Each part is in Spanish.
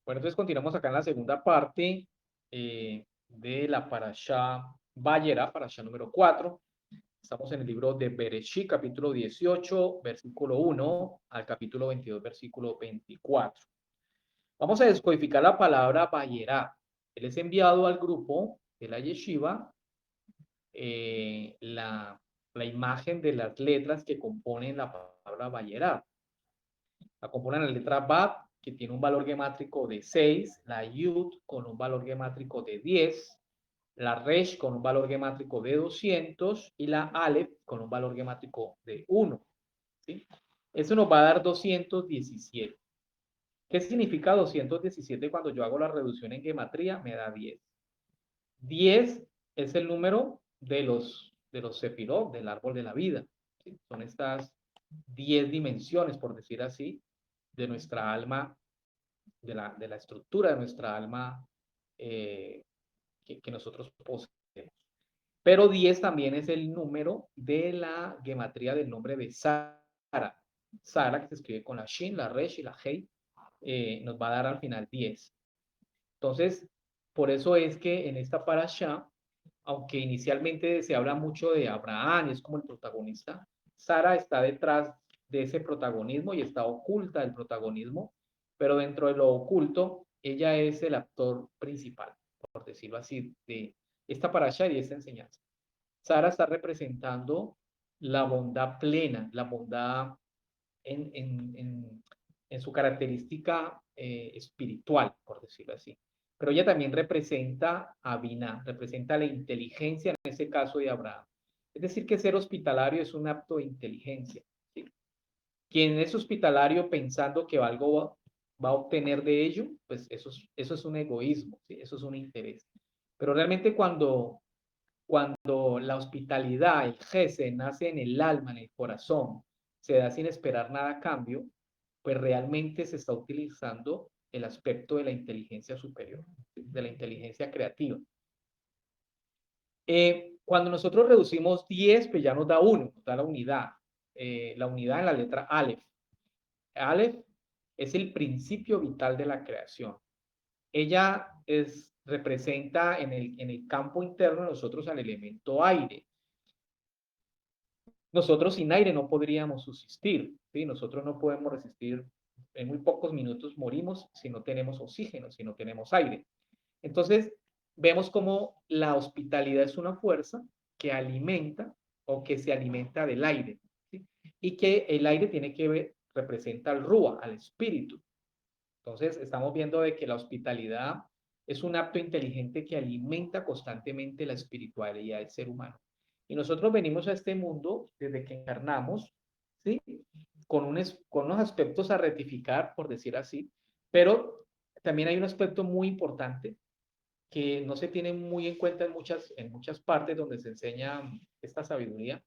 Bueno, entonces continuamos acá en la segunda parte de la parashá Vayera, parashá número 4. Estamos en el libro de Bereshit, capítulo 18, versículo 1 al capítulo 22, versículo 24. Vamos a descodificar la palabra Vayera. Él es enviado al grupo de la yeshiva la imagen de las letras que componen la palabra Vayera. La componen la letra Bat, que tiene un valor gemátrico de 6, la Yud con un valor gemátrico de 10, la Resh con un valor gemátrico de 200 y la Aleph con un valor gemátrico de 1. ¿Sí? Eso nos va a dar 217. ¿Qué significa 217 cuando yo hago la reducción en gematría? Me da 10. 10 es el número de los sefirot, del árbol de la vida. ¿Sí? Son estas 10 dimensiones, por decir así, de nuestra alma, de la estructura de nuestra alma que nosotros poseemos. Pero 10 también es el número de la gematría del nombre de Sara. Sara, que se escribe con la Shin, la Resh y la Hei, nos va a dar al final 10. Entonces, por eso es que en esta parasha, aunque inicialmente se habla mucho de Abraham, es como el protagonista, Sara está detrás de ese protagonismo y está oculta del protagonismo, pero dentro de lo oculto, ella es el actor principal, por decirlo así, de esta parasha y de esta enseñanza. Sara está representando la bondad plena, la bondad en, en, en, en su característica espiritual, por decirlo así. Pero ella también representa a Binah, representa la inteligencia en ese caso de Abraham. Es decir, que ser hospitalario es un acto de inteligencia. ¿Sí? Quien es hospitalario pensando que algo va a obtener de ello, pues eso es un egoísmo, ¿sí? Eso es un interés. Pero realmente cuando la hospitalidad, el jese, nace en el alma, en el corazón, se da sin esperar nada a cambio, pues realmente se está utilizando el aspecto de la inteligencia superior, de la inteligencia creativa. Cuando nosotros reducimos 10, pues ya nos da 1, nos da la unidad en la letra Aleph. Aleph es el principio vital de la creación. Ella representa en el campo interno de nosotros al elemento aire. Nosotros sin aire no podríamos subsistir, ¿sí? Nosotros no podemos resistir, en muy pocos minutos morimos si no tenemos oxígeno, si no tenemos aire. Entonces, vemos cómo la hospitalidad es una fuerza que alimenta o que se alimenta del aire, ¿sí? Y que el aire tiene que ver, representa al Rúa, al espíritu. Entonces, estamos viendo de que la hospitalidad es un acto inteligente que alimenta constantemente la espiritualidad del ser humano. Y nosotros venimos a este mundo desde que encarnamos, ¿sí? Con unos aspectos a rectificar, por decir así, pero también hay un aspecto muy importante que no se tiene muy en cuenta en muchas partes donde se enseña esta sabiduría,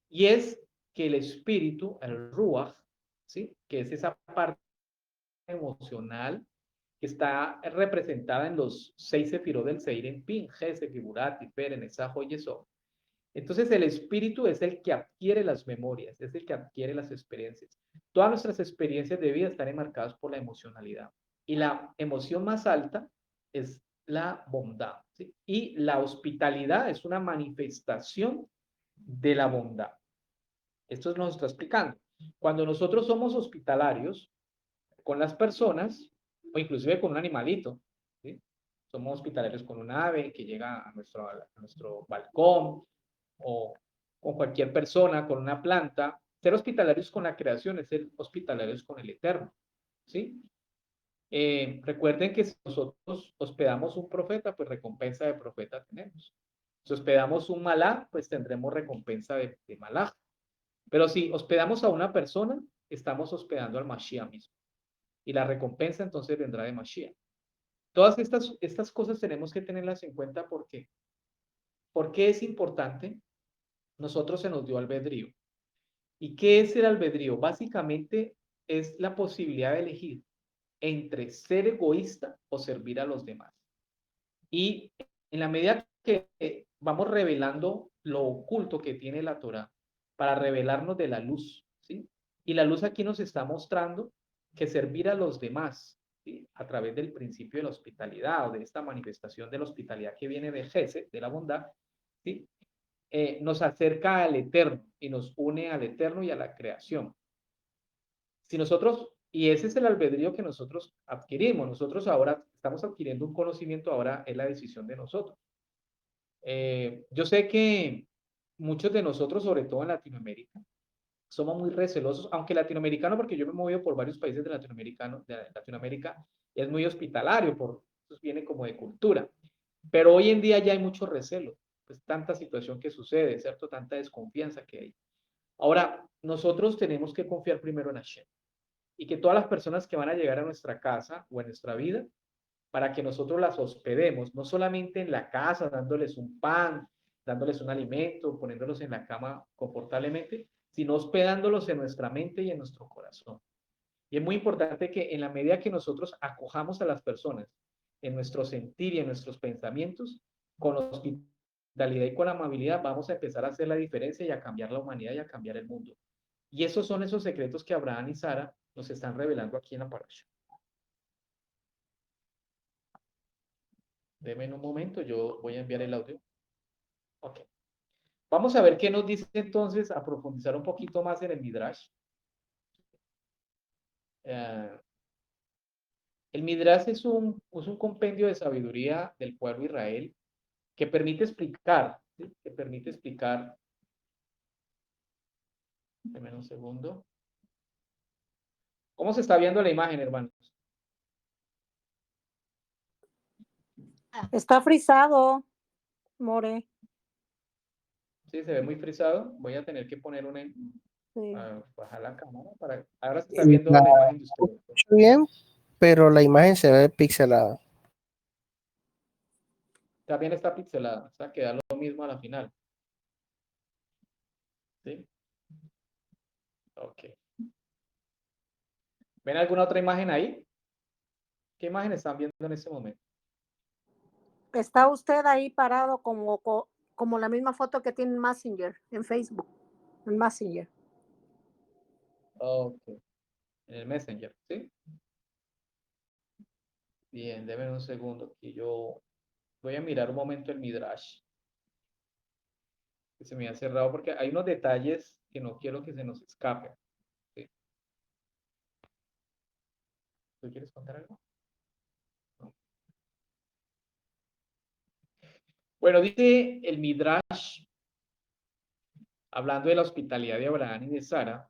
y es que el espíritu, el ruach, ¿sí? Que es esa parte emocional que está representada en los 6 sefirot del Seir en Pin, Gesed, Giburat, Tiferet, Netzach, y Yesod. Entonces el espíritu es el que adquiere las memorias, es el que adquiere las experiencias. Todas nuestras experiencias de vida están enmarcadas por la emocionalidad. Y la emoción más alta es la bondad, ¿sí? Y la hospitalidad es una manifestación de la bondad. Esto nos está explicando. Cuando nosotros somos hospitalarios con las personas, o inclusive con un animalito, ¿sí? Somos hospitalarios con un ave que llega a nuestro balcón, o con cualquier persona, con una planta. Ser hospitalarios con la creación es ser hospitalarios con el Eterno, ¿sí? Recuerden que si nosotros hospedamos un profeta, pues recompensa de profeta tenemos. Si hospedamos un malá, pues tendremos recompensa de malá. Pero si hospedamos a una persona, estamos hospedando al Mashiach mismo. Y la recompensa entonces vendrá de Mashiach. Todas estas cosas tenemos que tenerlas en cuenta porque, porque es importante. Nosotros se nos dio albedrío. ¿Y qué es el albedrío? Básicamente es la posibilidad de elegir entre ser egoísta o servir a los demás. Y en la medida que vamos revelando lo oculto que tiene la Torah para revelarnos de la luz, ¿sí? Y la luz aquí nos está mostrando que servir a los demás ¿sí? A través del principio de la hospitalidad o de esta manifestación de la hospitalidad que viene de Gesed, de la bondad, ¿sí? Nos acerca al eterno y nos une al eterno y a la creación. Si nosotros, y ese es el albedrío que nosotros adquirimos, nosotros ahora estamos adquiriendo un conocimiento, ahora es la decisión de nosotros. Yo sé que muchos de nosotros, sobre todo en Latinoamérica, somos muy recelosos, aunque latinoamericano, porque yo me he movido por varios países de Latinoamérica, y es muy hospitalario, eso viene como de cultura. Pero hoy en día ya hay mucho recelo, pues tanta situación que sucede, ¿cierto? Tanta desconfianza que hay. Ahora, nosotros tenemos que confiar primero en Hashem y que todas las personas que van a llegar a nuestra casa o en nuestra vida, para que nosotros las hospedemos, no solamente en la casa, dándoles un pan, dándoles un alimento, poniéndolos en la cama confortablemente, sino hospedándolos en nuestra mente y en nuestro corazón. Y es muy importante que en la medida que nosotros acojamos a las personas en nuestro sentir y en nuestros pensamientos, con hospitalidad y con amabilidad, vamos a empezar a hacer la diferencia y a cambiar la humanidad y a cambiar el mundo. Y esos son esos secretos que Abraham y Sara nos están revelando aquí en la parasha. Deme un momento, yo voy a enviar el audio. Ok. Vamos a ver qué nos dice entonces, a profundizar un poquito más en el Midrash. El Midrash es un compendio de sabiduría del pueblo de Israel que permite explicar, ¿sí? Que permite explicar, deme un segundo. ¿Cómo se está viendo la imagen, hermanos? Está frisado, More. Sí, se ve muy frisado. Voy a tener que poner una, Sí. bajar la cámara para. Ahora se está viendo la imagen de ustedes. Bien, pero la imagen se ve pixelada. También está pixelada, o sea, queda lo mismo a la final. ¿Sí? Ok. ¿Ven alguna otra imagen ahí? ¿Qué imagen están viendo en este momento? Está usted ahí parado como la misma foto que tiene en Messenger, en Facebook, en Messenger. Ok. En el Messenger, ¿sí? Bien, denme un segundo que yo voy a mirar un momento el Midrash. Que se me ha cerrado porque hay unos detalles que no quiero que se nos escapen. ¿Sí? ¿Tú quieres contar algo? No. Bueno, dice el Midrash, hablando de la hospitalidad de Abraham y de Sara,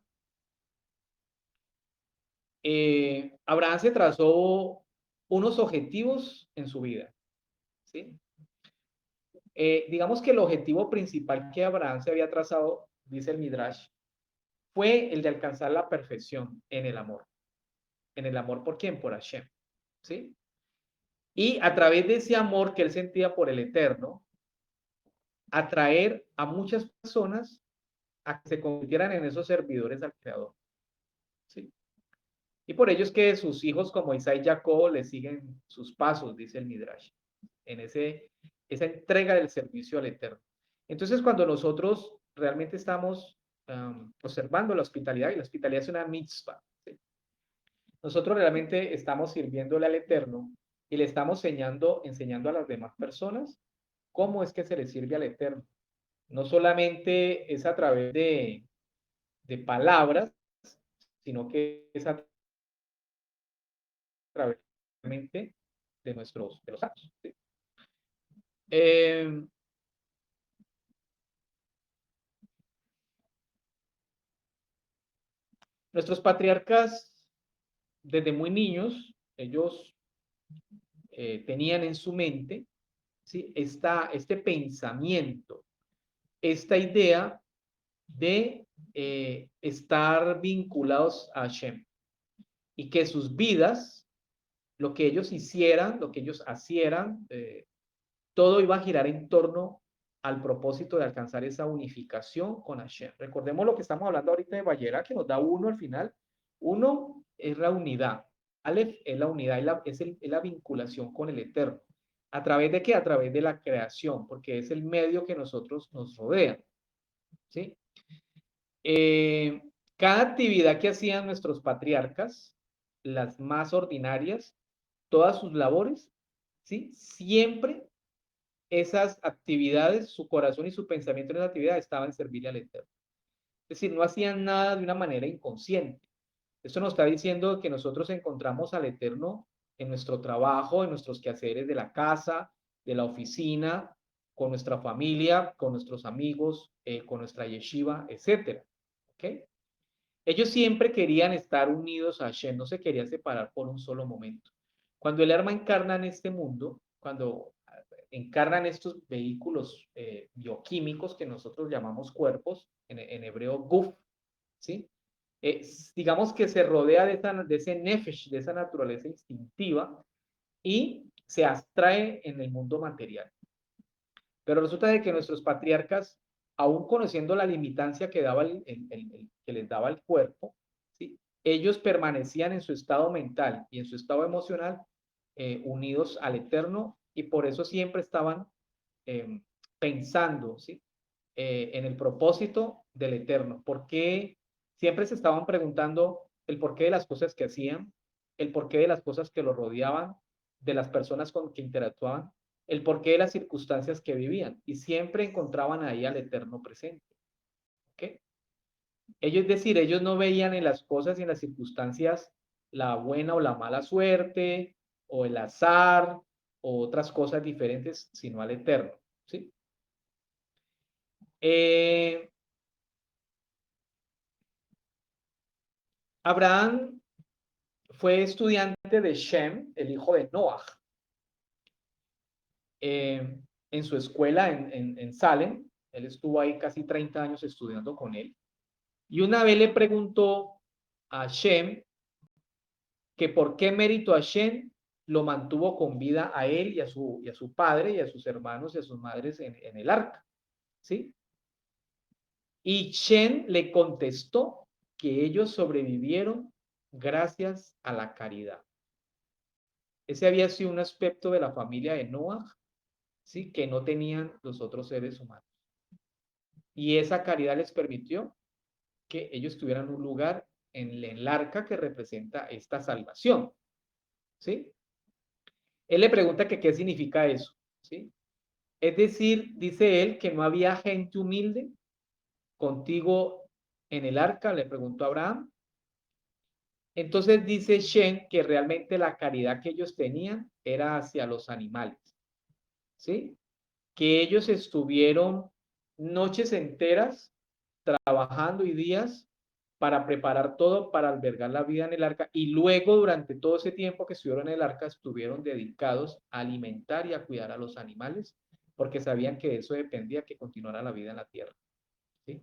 Abraham se trazó unos objetivos en su vida. ¿Sí? Digamos que el objetivo principal que Abraham se había trazado, dice el Midrash, fue el de alcanzar la perfección en el amor. ¿En el amor por quién? Por Hashem. ¿Sí? Y a través de ese amor que él sentía por el Eterno, atraer a muchas personas a que se convirtieran en esos servidores al Creador. ¿Sí? Y por ello es que sus hijos como Isaac y Jacob le siguen sus pasos, dice el Midrash, en esa entrega del servicio al Eterno. Entonces, cuando nosotros realmente estamos observando la hospitalidad, y la hospitalidad es una mitzvah, ¿sí? Nosotros realmente estamos sirviéndole al Eterno y le estamos enseñando a las demás personas cómo es que se le sirve al Eterno. No solamente es a través de palabras, sino que es a través de los actos. ¿Sí? Nuestros patriarcas, desde muy niños, ellos tenían en su mente, ¿sí? Este pensamiento, esta idea de estar vinculados a Hashem y que sus vidas, lo que ellos hicieran, lo que ellos hicieran, todo iba a girar en torno al propósito de alcanzar esa unificación con Hashem. Recordemos lo que estamos hablando ahorita de Bayera, que nos da uno al final. Uno es la unidad. Aleph es la unidad, es la vinculación con el Eterno. ¿A través de qué? A través de la creación, porque es el medio que nosotros nos rodea. ¿Sí? Cada actividad que hacían nuestros patriarcas, las más ordinarias, todas sus labores, ¿sí? Siempre esas actividades, su corazón y su pensamiento en esa actividad estaban en servirle al Eterno. Es decir, no hacían nada de una manera inconsciente. Esto nos está diciendo que nosotros encontramos al Eterno en nuestro trabajo, en nuestros quehaceres de la casa, de la oficina, con nuestra familia, con nuestros amigos, con nuestra yeshiva, etcétera. ¿Ok? Ellos siempre querían estar unidos a Hashem, no se querían separar por un solo momento. Cuando el alma encarna en este mundo, cuando encarnan estos vehículos bioquímicos que nosotros llamamos cuerpos, en hebreo guf, ¿sí? Digamos que se rodea de ese nefesh, de esa naturaleza instintiva, y se abstrae en el mundo material. Pero resulta de que nuestros patriarcas, aún conociendo la limitancia que, que les daba el cuerpo, ¿sí? Ellos permanecían en su estado mental y en su estado emocional unidos al Eterno, y por eso siempre estaban pensando, ¿sí? En el propósito del Eterno. ¿Por qué? Siempre se estaban preguntando el porqué de las cosas que hacían, el porqué de las cosas que lo rodeaban, de las personas con que interactuaban, el porqué de las circunstancias que vivían, y siempre encontraban ahí al Eterno presente. ¿Okay? Ellos, es decir, ellos no veían en las cosas y en las circunstancias la buena o la mala suerte, o el azar, o otras cosas diferentes, sino al Eterno. ¿Sí? Abraham fue estudiante de Shem, el hijo de Noah, en su escuela en Salem. Él estuvo ahí casi 30 años estudiando con él. Y una vez le preguntó a Shem que por qué mérito a Shem lo mantuvo con vida a él y a su padre y a sus hermanos y a sus madres en el arca. ¿Sí? Y Shem le contestó que ellos sobrevivieron gracias a la caridad. Ese había sido un aspecto de la familia de Noah, ¿sí? Que no tenían los otros seres humanos. Y esa caridad les permitió que ellos tuvieran un lugar en el arca que representa esta salvación, ¿sí? Él le pregunta que qué significa eso, ¿sí? Es decir, dice él que no había gente humilde contigo en el arca, le preguntó a Abraham. Entonces dice Shem que realmente la caridad que ellos tenían era hacia los animales, ¿sí? Que ellos estuvieron noches enteras trabajando y días para preparar todo para albergar la vida en el arca, y luego durante todo ese tiempo que estuvieron en el arca estuvieron dedicados a alimentar y a cuidar a los animales, porque sabían que de eso dependía que continuara la vida en la tierra. ¿Sí?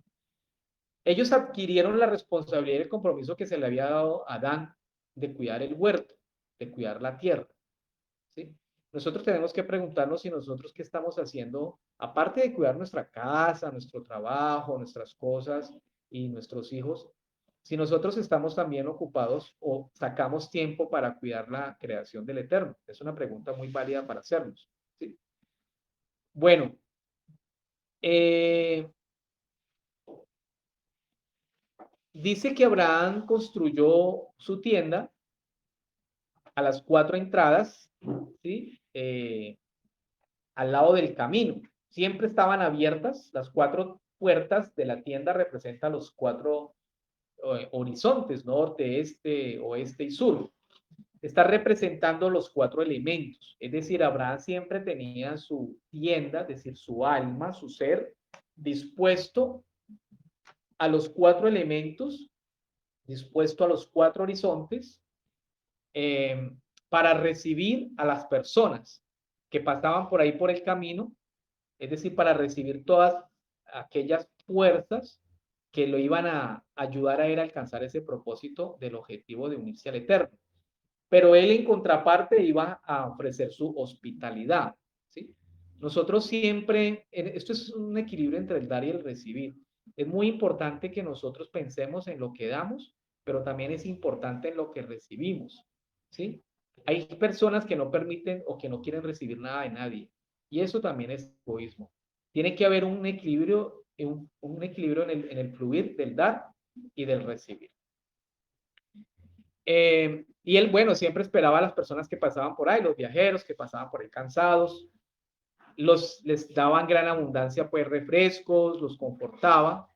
Ellos adquirieron la responsabilidad y el compromiso que se le había dado a Adán de cuidar el huerto, de cuidar la tierra. ¿Sí? Nosotros tenemos que preguntarnos si nosotros qué estamos haciendo, aparte de cuidar nuestra casa, nuestro trabajo, nuestras cosas y nuestros hijos, si nosotros estamos también ocupados o sacamos tiempo para cuidar la creación del Eterno. Es una pregunta muy válida para hacernos. ¿Sí? Bueno, dice que Abraham construyó su tienda a las 4 entradas, ¿sí? Al lado del camino. Siempre estaban abiertas, las 4 puertas de la tienda representan los 4 horizontes, norte, este, oeste y sur. Está representando los 4 elementos. Es decir, Abraham siempre tenía su tienda, es decir, su alma, su ser, dispuesto a los 4 elementos, dispuesto a los 4 horizontes, para recibir a las personas que pasaban por ahí por el camino, es decir, para recibir todas aquellas fuerzas que lo iban a ayudar a él a alcanzar ese propósito del objetivo de unirse al Eterno. Pero él en contraparte iba a ofrecer su hospitalidad, ¿sí? Nosotros siempre, esto es un equilibrio entre el dar y el recibir. Es muy importante que nosotros pensemos en lo que damos, pero también es importante en lo que recibimos, ¿sí? Hay personas que no permiten o que no quieren recibir nada de nadie, y eso también es egoísmo. Tiene que haber un equilibrio, un equilibrio en el fluir del dar y del recibir. Y él, bueno, siempre esperaba a las personas que pasaban por ahí, los viajeros que pasaban por ahí cansados, les daban gran abundancia, pues refrescos, los confortaba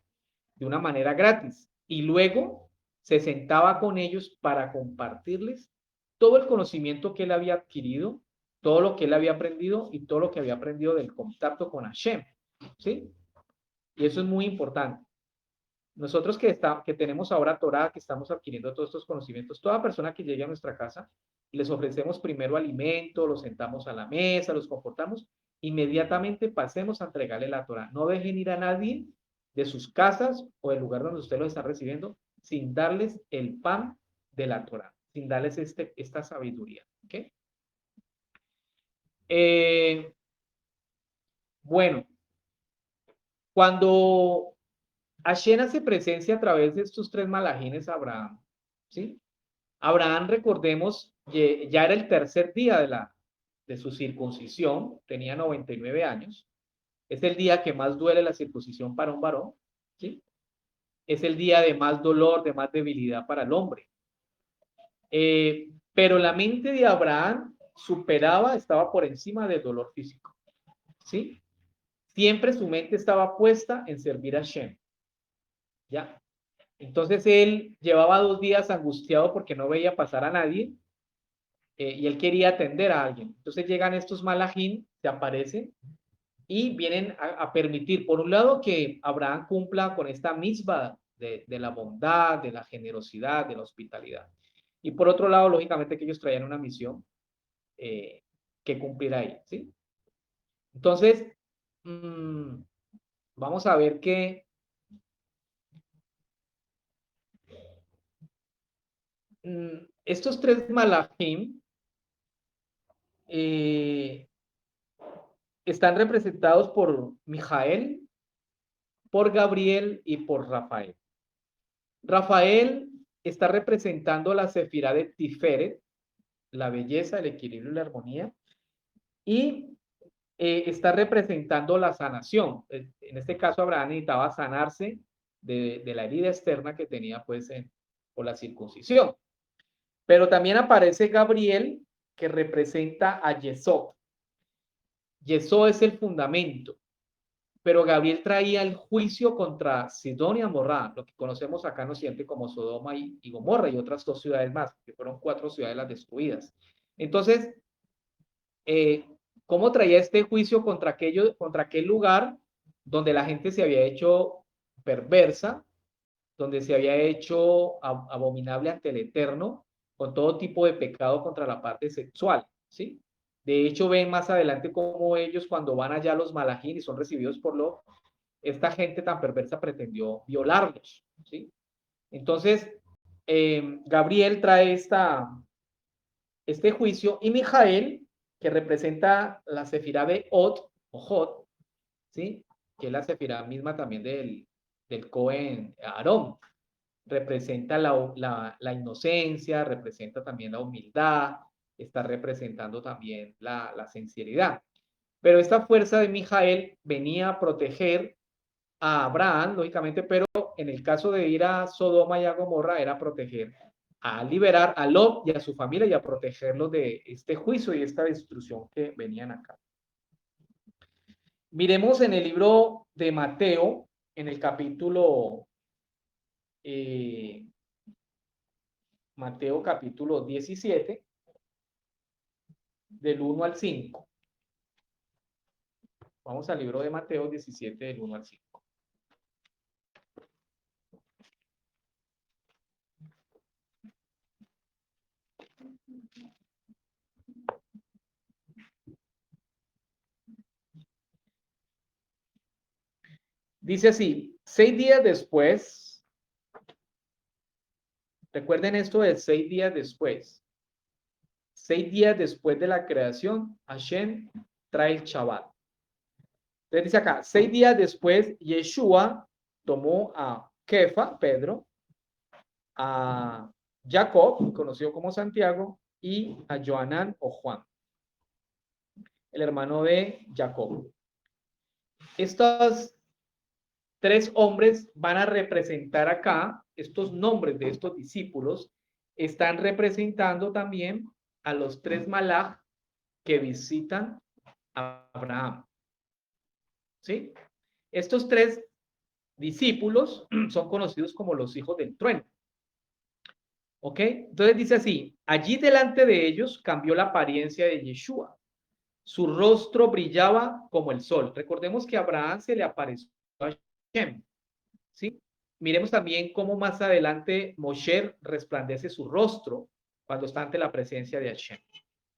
de una manera gratis. Y luego se sentaba con ellos para compartirles todo el conocimiento que él había adquirido, todo lo que él había aprendido y todo lo que había aprendido del contacto con Hashem, ¿sí? Y eso es muy importante. Nosotros que tenemos ahora Torah, que estamos adquiriendo todos estos conocimientos, toda persona que llegue a nuestra casa, les ofrecemos primero alimento, los sentamos a la mesa, los comportamos, inmediatamente pasemos a entregarle la Torah. No dejen ir a nadie de sus casas o del lugar donde usted lo está recibiendo sin darles el pan de la Torah, sin darles esta sabiduría. ¿Okay? Bueno, cuando Hashem hace presencia a través de estos tres malajines a Abraham, ¿sí? Abraham, recordemos, ya era el tercer día de su circuncisión, tenía 99 años. Es el día que más duele la circuncisión para un varón, ¿sí? Es el día de más dolor, de más debilidad para el hombre. Pero la mente de Abraham estaba por encima del dolor físico, ¿sí? Siempre su mente estaba puesta en servir a Shem, ¿ya? Entonces él llevaba 2 días angustiado porque no veía pasar a nadie y él quería atender a alguien. Entonces llegan estos malajim, se aparecen y vienen a permitir, por un lado, que Abraham cumpla con esta misma de la bondad, de la generosidad, de la hospitalidad. Y por otro lado, lógicamente que ellos traían una misión que cumplir ahí, ¿sí? Entonces, vamos a ver que estos tres malajim están representados por Mijael, por Gabriel y por Rafael. Rafael está representando la sefirá de Tiferet, la belleza, el equilibrio y la armonía, y está representando la sanación. En este caso, Abraham necesitaba sanarse de la herida externa que tenía pues por la circuncisión. Pero también aparece Gabriel, que representa a Yesod. Yesod es el fundamento, pero Gabriel traía el juicio contra Sidón y Amorrá, lo que conocemos acá en Occidente como Sodoma y Gomorra y otras 2 ciudades más, que fueron 4 ciudades las destruidas. Entonces, ¿cómo traía este juicio contra aquel lugar donde la gente se había hecho perversa, donde se había hecho abominable ante el Eterno, con todo tipo de pecado contra la parte sexual, ¿sí? De hecho, ven más adelante cómo ellos cuando van allá los malajín y son recibidos por esta gente tan perversa pretendió violarlos, ¿sí? Entonces, Gabriel trae este juicio y Mijael, que representa la sefirá de Od, o Jod, ¿sí? Que es la sefirá misma también del Cohen Aarón, representa la inocencia, representa también la humildad, está representando también la sinceridad. Pero esta fuerza de Mijael venía a proteger a Abraham, lógicamente, pero en el caso de ir a Sodoma y a Gomorra era proteger, a liberar a Lot y a su familia y a protegerlos de este juicio y esta destrucción que venían acá. Miremos en el libro de Mateo, en el capítulo Mateo capítulo 17, del 1 al 5. Vamos al libro de Mateo 17, del 1 al 5. Dice así, 6 días después, recuerden esto de 6 días después. 6 días después de la creación, Hashem trae el Shabbat. Entonces dice acá, 6 días después, Yeshua tomó a Kefa, Pedro, a Jacob, conocido como Santiago, y a Joanán o Juan, el hermano de Jacob. Estos 3 hombres van a representar acá, estos nombres de estos discípulos, están representando también a los 3 malaj que visitan a Abraham. ¿Sí? Estos 3 discípulos son conocidos como los hijos del trueno. ¿Ok? Entonces dice así, allí delante de ellos cambió la apariencia de Yeshua. Su rostro brillaba como el sol. Recordemos que a Abraham se le apareció a Hashem. ¿Sí? Miremos también cómo más adelante Moshe resplandece su rostro cuando está ante la presencia de Hashem.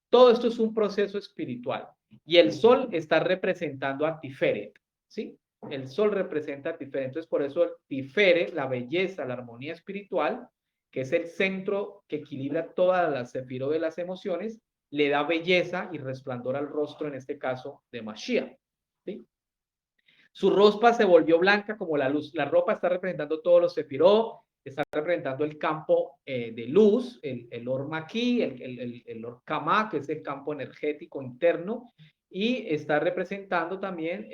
Todo esto es un proceso espiritual. Y el sol está representando a Tiferet. ¿Sí? El sol representa a Tiferet. Entonces, por eso el Tiferet, la belleza, la armonía espiritual, que es el centro que equilibra todas las sefirot de las emociones, le da belleza y resplandor al rostro, en este caso, de Mashiach. ¿Sí? Su ropa se volvió blanca como la luz. La ropa está representando todos los sefirot, está representando el campo de luz, el Or Maquí, el Or Kamá, que es el campo energético interno, y está representando también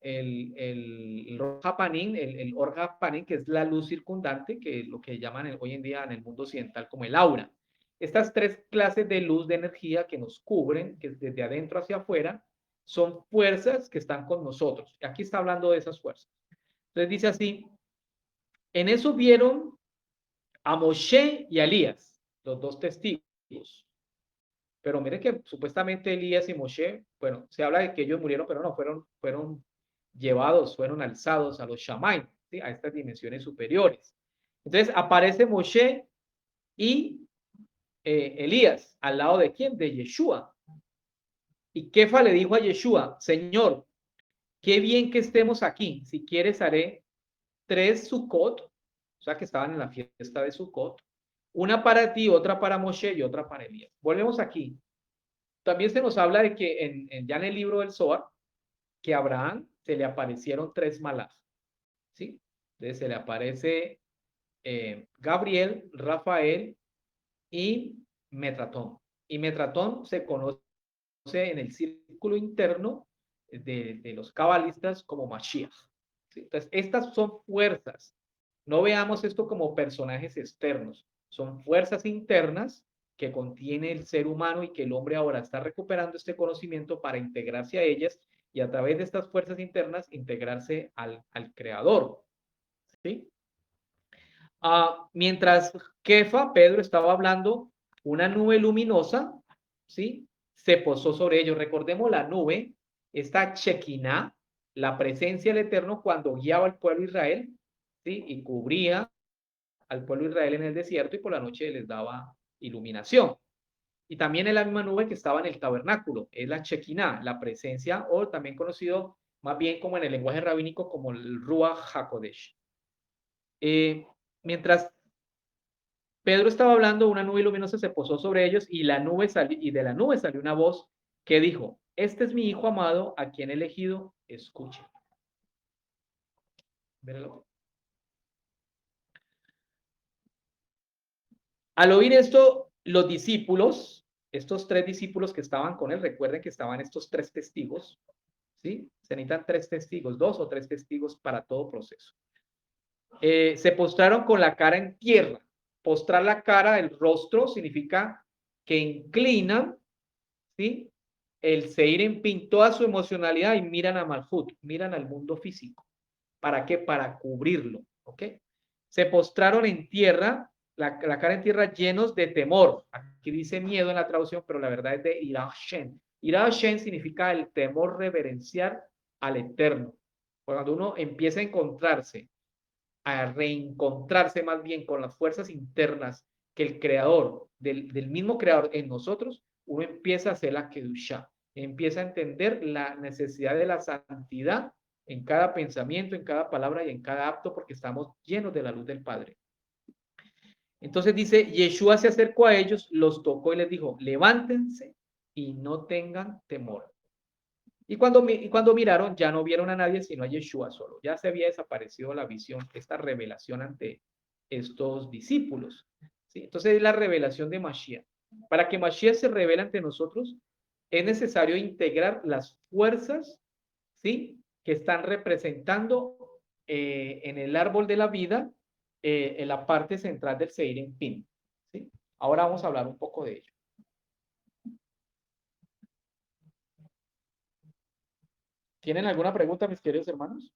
el Or Hapanim, el Or Hapanim, que es la luz circundante, que es lo que llaman hoy en día en el mundo occidental como el aura. Estas 3 clases de luz, de energía que nos cubren, que desde adentro hacia afuera, son fuerzas que están con nosotros. Aquí está hablando de esas fuerzas. Entonces dice así, en eso vieron a Moshe y a Elías, los 2 testigos. Pero mire que supuestamente Elías y Moshe, bueno, se habla de que ellos murieron, pero no, fueron llevados, fueron alzados a los Shamaim, ¿sí? A estas dimensiones superiores. Entonces aparece Moshe y Elías, ¿al lado de quién? De Yeshua. Y Kefa le dijo a Yeshua, Señor, qué bien que estemos aquí. Si quieres, haré 3 Sukkot, o sea que estaban en la fiesta de Sukkot, una para ti, otra para Moshe y otra para Elías. Volvemos aquí. También se nos habla de que ya en el libro del Zohar, que a Abraham se le aparecieron 3 malach, ¿sí? Entonces se le aparece Gabriel, Rafael y Metratón. Y Metratón se conoce en el círculo interno de los cabalistas como Mashiach. ¿Sí? Entonces, estas son fuerzas. No veamos esto como personajes externos. Son fuerzas internas que contiene el ser humano y que el hombre ahora está recuperando este conocimiento para integrarse a ellas y a través de estas fuerzas internas integrarse al creador. ¿Sí? Mientras Kefa, Pedro, estaba hablando, una nube luminosa, ¿sí? Se posó sobre ellos. Recordemos la nube, esta Shekinah, la presencia del Eterno cuando guiaba al pueblo de Israel, ¿sí? Y cubría al pueblo de Israel en el desierto y por la noche les daba iluminación. Y también es la misma nube que estaba en el tabernáculo, es la Shekinah, la presencia, o también conocido más bien como en el lenguaje rabínico como el Ruach HaKodesh. Mientras Pedro estaba hablando, una nube luminosa se posó sobre ellos y de la nube salió una voz que dijo, este es mi hijo amado a quien he elegido, escuche. Véanlo. Al oír esto, los discípulos, estos 3 discípulos que estaban con él, recuerden que estaban estos 3 testigos, ¿sí? Se necesitan 3 testigos, 2 o 3 testigos para todo proceso. Se postraron con la cara en tierra. Postrar la cara, el rostro, significa que inclinan, ¿sí? El seir en pin, toda su emocionalidad y miran a Malhut, miran al mundo físico. ¿Para qué? Para cubrirlo, ¿ok? Se postraron en tierra, la cara en tierra llenos de temor. Aquí dice miedo en la traducción, pero la verdad es de Ira Hashem. Ira Hashem significa el temor reverenciar al Eterno. Cuando uno empieza a encontrarse, a reencontrarse más bien con las fuerzas internas que el creador, del mismo creador en nosotros, uno empieza a hacer la Kedushá, empieza a entender la necesidad de la santidad en cada pensamiento, en cada palabra y en cada acto, porque estamos llenos de la luz del Padre. Entonces dice, Yeshua se acercó a ellos, los tocó y les dijo, levántense y no tengan temor. Y cuando miraron, ya no vieron a nadie, sino a Yeshua solo. Ya se había desaparecido la visión, esta revelación ante estos discípulos. ¿Sí? Entonces es la revelación de Mashiach. Para que Mashiach se revele ante nosotros, es necesario integrar las fuerzas, ¿sí? Que están representando en el árbol de la vida en la parte central del Seiren Pin, ¿sí? Ahora vamos a hablar un poco de ello. ¿Tienen alguna pregunta, mis queridos hermanos?